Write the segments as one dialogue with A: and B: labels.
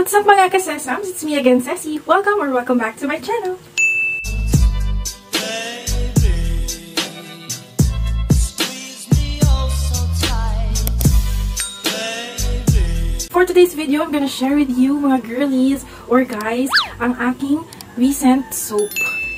A: What's up mga kasesams? It's me again, Ceci. Welcome or welcome back to my channel. For today's video, I'm gonna share with you mga girlies or guys ang aking recent soap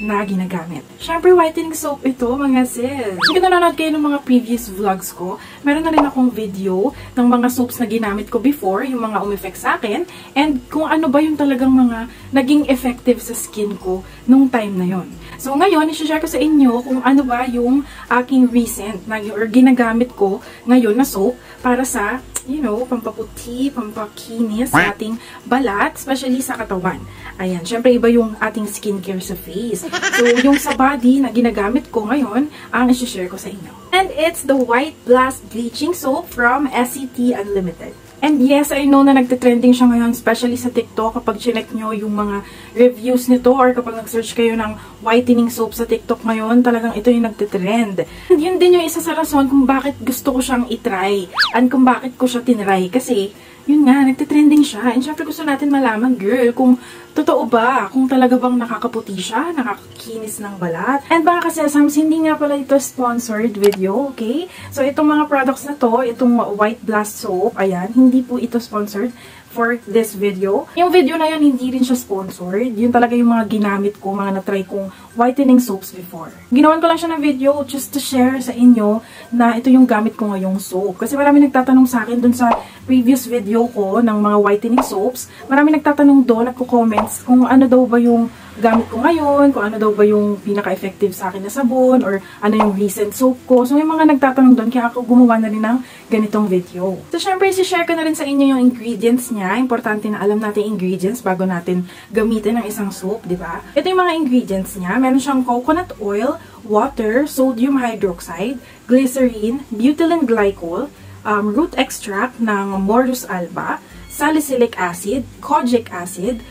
A: na ginagamit. Syempre, whitening soap ito, mga sis. Kung nanonood kayo ng mga previous vlogs ko, meron na rin akong video ng mga soaps na ginamit ko before, yung mga umeffect sa akin, and kung ano ba yung talagang mga naging effective sa skin ko nung time na yon. So, ngayon, i-share ko sa inyo kung ano ba yung aking recent na, or ginagamit ko ngayon na soap para sa, you know, pampaputi, pampakinis sa ating balat, especially sa katawan. Ayan, syempre iba yung ating skincare sa face. So, yung sa body na ginagamit ko ngayon, ang i-share ko sa inyo. And it's the White Blast Bleaching Soap from SCT Unlimited. And yes, I know na nagte-trending siya ngayon, especially sa TikTok. Kapag chinek nyo yung mga reviews nito or kapag nag-search kayo ng whitening soap sa TikTok ngayon, talagang ito yung nagte-trend. And yun din yung isa sa rason kung bakit gusto ko siyang itry and kung bakit ko siya tinry. Kasi, yun nga, nagte-trending siya. And syempre gusto natin malaman, girl, kung totoo ba, kung talaga bang nakakaputi siya, nakakakinis ng balat. And mga kasesams, hindi nga pala ito sponsored video, okay? So, itong mga products na to, itong White Blast Soap, ayan, hindi po ito sponsored for this video. Yung video na yun, hindi rin siya sponsored. Yun talaga yung mga ginamit ko, mga na-try kong whitening soaps before. Ginawan ko lang siya ng video just to share sa inyo na ito yung gamit ko ngayong soap. Kasi marami nagtatanong sa akin dun sa previous video ko ng mga whitening soaps. Marami nagtatanong doon, nagko-comments kung ano daw ba yung gamit ko ngayon, kung ano daw ba yung pinaka-effective sa akin na sabon, or ano yung recent soap ko. So, may mga nagtatanong doon, kaya ako gumawa na rin ng ganitong video. So, syempre, i-share ko na rin sa inyo yung ingredients niya. Importante na alam natin ingredients bago natin gamitin ang isang soap, di ba? Ito yung mga ingredients niya. Meron siyang coconut oil, water, sodium hydroxide, glycerine, butylene glycol, root extract ng Morus alba, salicylic acid, kojic acid,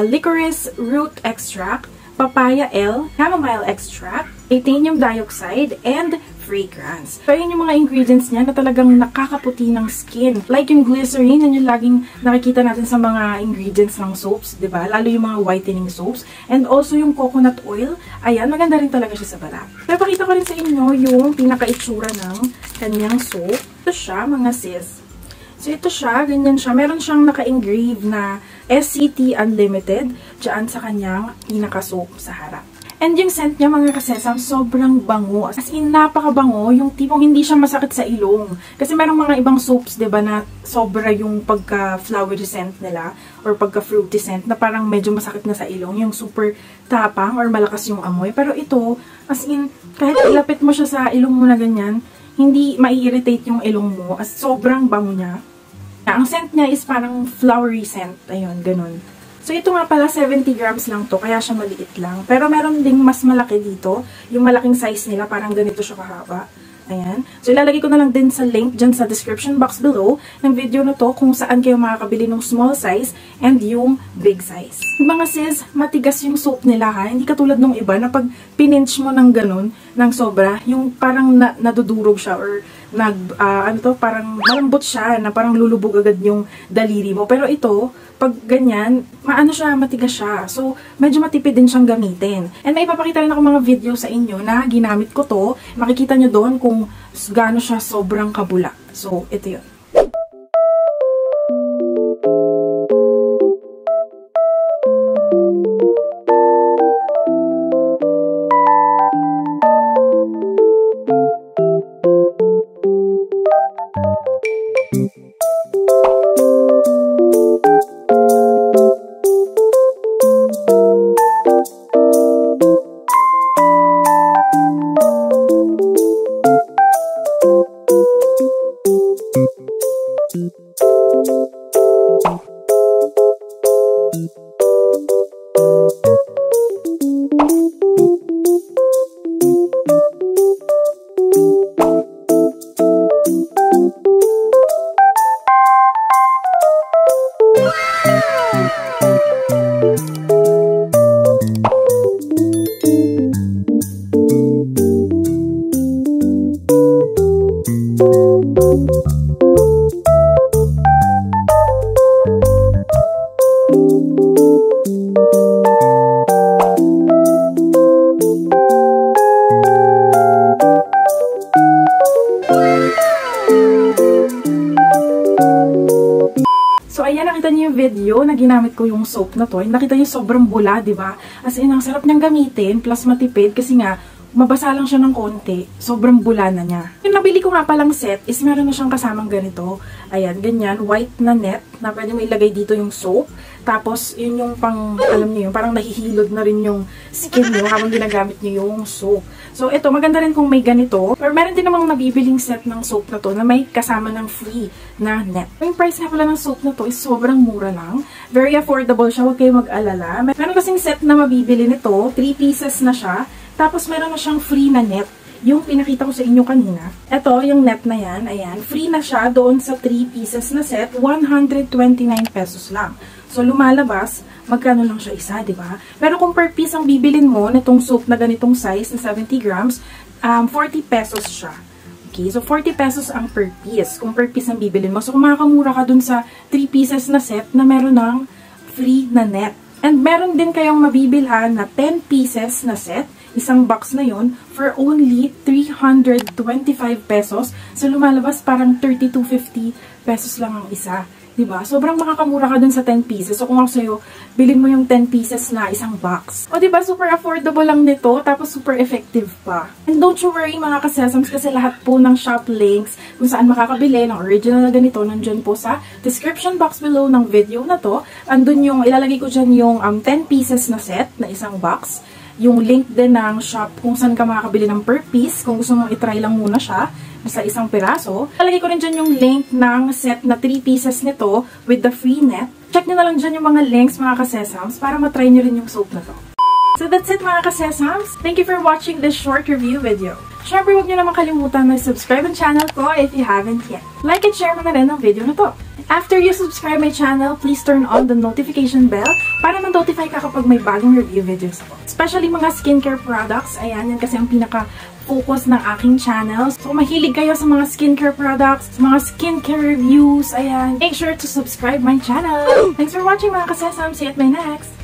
A: licorice root extract, papaya L, chamomile extract, titanium dioxide, and fragrance. So, yun yung mga ingredients niya na talagang nakakaputi ng skin. Like yung glycerine, yun yung laging nakikita natin sa mga ingredients ng soaps, diba? Lalo yung mga whitening soaps. And also yung coconut oil, ayan, maganda rin talaga siya sa balat. Pero pakita ko rin sa inyo yung pinaka-itsura ng kanyang soap. Ito siya, mga sis. So, ito siya, ganyan siya. Meron siyang naka-engrave na SCT Unlimited dyan sa kanyang pinaka-soap sa harap. And yung scent niya, mga kasesam, sobrang bango. As in, napakabango. Yung tipong hindi siya masakit sa ilong. Kasi merong mga ibang soaps, diba, na sobra yung pagka-flowery scent nila or pagka-fruity scent na parang medyo masakit na sa ilong. Yung super tapang or malakas yung amoy. Pero ito, as in, kahit ilapit mo siya sa ilong mo na ganyan, hindi mai-irritate yung ilong mo. As sobrang bango niya. Ang scent niya is parang flowery scent. Ayun, ganun. So, ito nga pala, 70 grams lang to, kaya siya maliit lang. Pero meron ding mas malaki dito. Yung malaking size nila, parang ganito siya kahaba. Ayan. So, ilalagay ko na lang din sa link dyan sa description box below ng video na to kung saan kayo makakabili ng small size and yung big size. Mga sis, matigas yung soap nila ha. Hindi katulad nung iba na pag pininch mo ng ganun, ng sobra, yung parang nadudurog siya or parang malambot siya na parang lulubog agad yung daliri mo. Pero ito, pag ganyan, matigas siya. So, medyo matipid din siyang gamitin. And may ipapakita rin ako mga video sa inyo na ginamit ko to. Makikita nyo doon kung gaano siya sobrang kabula. So, ito yun. nakita niyo yung video na ginamit ko yung soap na to, nakita niyo sobrang bula, di ba? As in, ang sarap niyang gamitin, plus matipid kasi nga, mabasa lang siya ng konti, sobrang bula na niya. Yung nabili ko nga palang set is meron na siyang kasamang ganito. Ayan, ganyan, white na net na pwede mo ilagay dito yung soap. Tapos, yun yung pang, alam niyo yun, parang nahihilod na rin yung skin niyo habang ginagamit niyo yung soap. So, ito, maganda rin kung may ganito. Or meron din namang nabibiling set ng soap na to na may kasama ng free na net. Yung price nga pala ng soap na to is sobrang mura lang. Very affordable siya, huwag kayo mag-alala. Meron kasing set na mabibili nito, 3 pieces na siya. Tapos, meron na siyang free na net. Yung pinakita ko sa inyo kanina. Ito, yung net na yan, ayan. Free na siya doon sa 3 pieces na set, 129 pesos lang. So, lumalabas, magkano lang siya isa, di ba? Pero kung per piece ang bibilin mo, nitong soap na ganitong size, na 70 grams, 40 pesos siya. Okay, so 40 pesos ang per piece, kung per piece ang bibilin mo. So, kung makakamura ka dun sa 3 pieces na set na meron ng free na net. And meron din kayong mabibilhan na 10 pieces na set, isang box na yon for only 325 pesos. So, lumalabas parang 32.50 pesos lang ang isa. Diba? Sobrang makakamura ka dun sa 10 pieces. So, kung ako sa'yo, bilhin mo yung 10 pieces na isang box. O, diba? Super affordable lang nito. Tapos, super effective pa. And don't you worry, mga kasesams, kasi lahat po ng shop links kung saan makakabili ng original na ganito, nandyan po sa description box below ng video na to. Andun yung, ilalagay ko dyan yung 10 pieces na set na isang box. Yung link din ng shop kung saan ka makakabili ng per piece. Kung gusto mong itry lang muna siya sa isang piraso. Lalagay ko rin dyan yung link ng set na 3 pieces nito with the free net. Check nyo na lang dyan yung mga links, mga kasesams, para matry nyo rin yung soap na to. So that's it, mga kasesams. Thank you for watching this short review video. Syempre, huwag nyo naman kalimutan na subscribe ang channel ko if you haven't yet. Like and share mo na rin ang video na to. After you subscribe my channel, please turn on the notification bell para ma-notify ka kapag may bagong review videos ako. Especially mga skincare products. Ayan, yan kasi ang pinaka-focus ng aking channel. So, kung mahilig kayo sa mga skincare products, sa mga skincare reviews, ayan, make sure to subscribe my channel. Thanks for watching, mga kasesam. See you at my next!